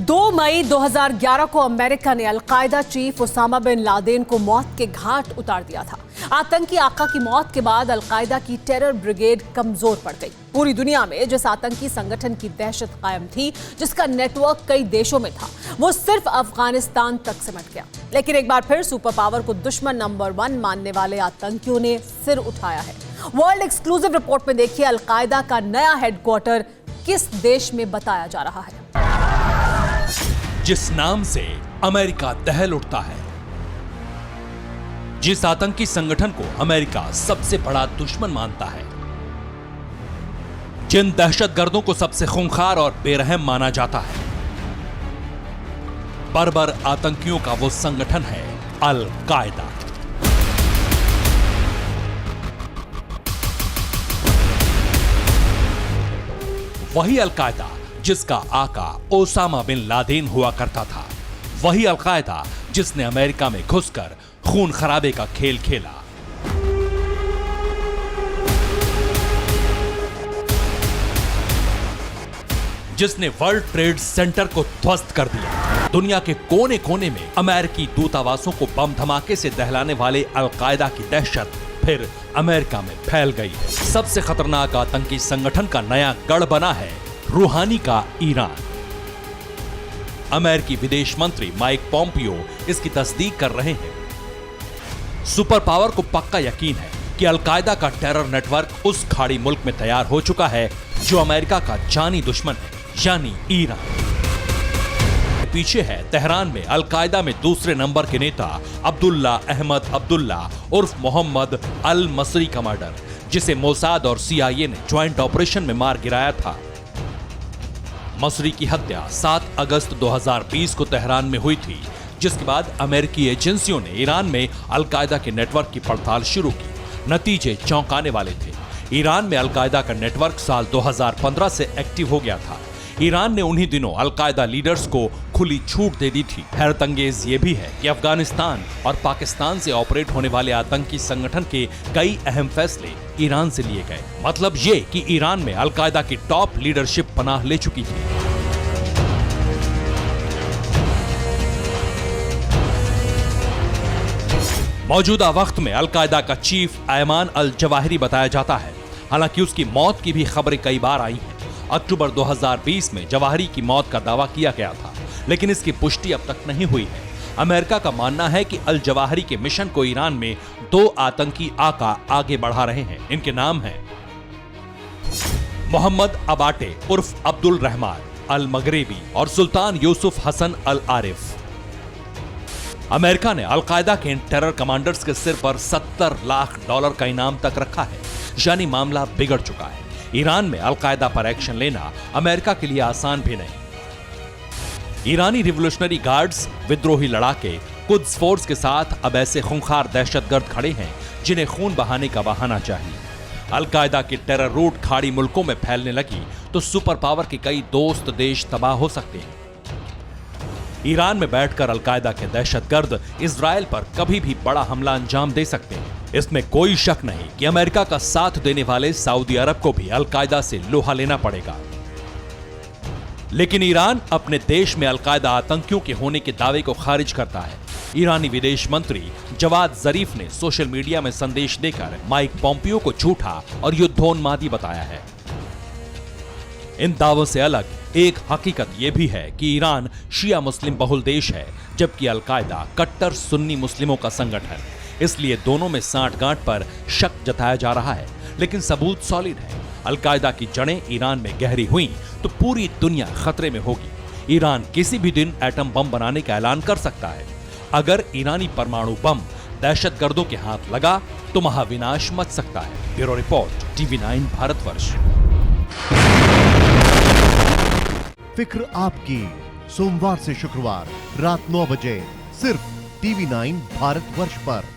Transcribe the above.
2 मई 2011 को अमेरिका ने Al Qaeda chief Osama bin Laden को मौत के घाट उतार दिया था। आतंकी आका की मौत के बाद अलकायदा की टेरर ब्रिगेड कमजोर पड़ गई। पूरी दुनिया में जिस आतंकी संगठन की दहशत कायम थी, जिसका नेटवर्क कई देशों में था, वो सिर्फ अफगानिस्तान तक सिमट गया। लेकिन एक बार फिर सुपर पावर को दुश्मन नंबर 1 मानने वाले आतंकियों ने सिर उठाया है। वर्ल्ड एक्सक्लूसिव रिपोर्ट में देखिए अलकायदा का नया हेडक्वार्टर किस देश में बताया जा रहा है। जिस नाम से अमेरिका दहल उठता है, जिस आतंकी संगठन को अमेरिका सबसे बड़ा दुश्मन मानता है, जिन दहशतगर्दों को सबसे खूंखार और बेरहम माना जाता है, बर्बर आतंकियों का वो संगठन है अल कायदा। वही अल कायदा जिसका आका ओसामा बिन लादेन हुआ करता था, वही अल कायदा जिसने अमेरिका में घुसकर खून खराबे का खेल खेला। जिसने वर्ल्ड ट्रेड सेंटर को ध्वस्त कर दिया। दुनिया के कोने कोने में अमेरिकी दूतावासों को बम धमाके से दहलाने वाले अल कायदा की दहशत फिर अमेरिका में फैल गई है। सबसे खतरनाक आतंकी संगठन का नया गढ़ बना है रूहानी का ईरान। अमेरिकी विदेश मंत्री माइक पोम्पियो इसकी तस्दीक कर रहे हैं। सुपर पावर को पक्का यकीन है कि अल कायदा का टेरर नेटवर्क उस खाड़ी मुल्क में तैयार हो चुका है जो अमेरिका का जानी दुश्मन है, यानी ईरान। पीछे है तेहरान में अल कायदा में दूसरे नंबर के नेता अब्दुल्ला अहमद अब्दुल्ला उर्फ मोहम्मद अल मसरी का मर्डर, जिसे मोसाद और CIA ने ज्वाइंट ऑपरेशन में मार गिराया था। मसरी की हत्या 7 अगस्त 2020 को तेहरान में हुई थी, जिसके बाद अमेरिकी एजेंसियों ने ईरान में अल कायदा के नेटवर्क की पड़ताल शुरू की। नतीजे चौंकाने वाले थे। ईरान में अल कायदा का नेटवर्क साल 2015 से एक्टिव हो गया था। ईरान ने उन्हीं दिनों अल कायदा लीडर्स को खुली छूट दे दी थी। हैरतअंगेज ये भी है कि अफगानिस्तान और पाकिस्तान से ऑपरेट होने वाले आतंकी संगठन के कई अहम फैसले ईरान से लिए गए। मतलब ये कि ईरान में अल कायदा की टॉप लीडरशिप पनाह ले चुकी थी। मौजूदा वक्त में अल कायदा का चीफ अयमान अल जवाहिरी बताया जाता है। हालांकि उसकी मौत की भी खबरें कई बार आई हैं। अक्टूबर 2020 में जवाहिरी की मौत का दावा किया गया था, लेकिन इसकी पुष्टि अब तक नहीं हुई है। अमेरिका का मानना है कि अल जवाहिरी के मिशन को ईरान में 2 आतंकी आका आगे बढ़ा रहे हैं। इनके नाम हैं मोहम्मद अबाटे उर्फ अब्दुल रहमान अल मगरेबी और सुल्तान यूसुफ हसन अल आरिफ। अमेरिका ने अल कायदा के इन टेरर कमांडर्स के सिर पर $70 लाख का इनाम तक रखा है, यानी मामला बिगड़ चुका है। ईरान में अल कायदा पर एक्शन लेना अमेरिका के लिए आसान भी नहीं। ईरानी रिवोल्यूशनरी गार्ड्स, विद्रोही लड़ाके, कुद्स फोर्स के साथ अब ऐसे खूंखार दहशतगर्द खड़े हैं जिन्हें खून बहाने का बहाना चाहिए। अल कायदा की टेरर रूट खाड़ी मुल्कों में फैलने लगी तो सुपर पावर के कई दोस्त देश तबाह हो सकते हैं। ईरान में बैठकर अल कायदा के दहशतगर्द इजराइल पर कभी भी बड़ा हमला अंजाम दे सकते हैं। इसमें कोई शक नहीं कि अमेरिका का साथ देने वाले सऊदी अरब को भी अल कायदा से लोहा लेना पड़ेगा। लेकिन ईरान अपने देश में अल कायदा आतंकियों के होने के दावे को खारिज करता है। ईरानी विदेश मंत्री जवाद जरीफ ने सोशल मीडिया में संदेश देकर माइक पोम्पियो को झूठा और युद्धोन्मादी बताया है। इन दावों से अलग एक हकीकत यह भी है कि ईरान शिया मुस्लिम बहुल देश है, जबकि अल कायदा कट्टर सुन्नी मुस्लिमों का संगठन। इसलिए दोनों में सांठ-गांठ पर शक जताया जा रहा है, लेकिन सबूत सॉलिड है। अल कायदा की जड़ें ईरान में गहरी हुई तो पूरी दुनिया खतरे में होगी। ईरान किसी भी दिन एटम बम बनाने का ऐलान कर सकता है। अगर ईरानी परमाणु बम दहशतगर्दों के हाथ लगा तो महाविनाश मच सकता है। Bureau report, TV9 Bharatvarsh. फिक्र आपकी, सोमवार से शुक्रवार रात 9 बजे सिर्फ TV9 भारतवर्ष पर।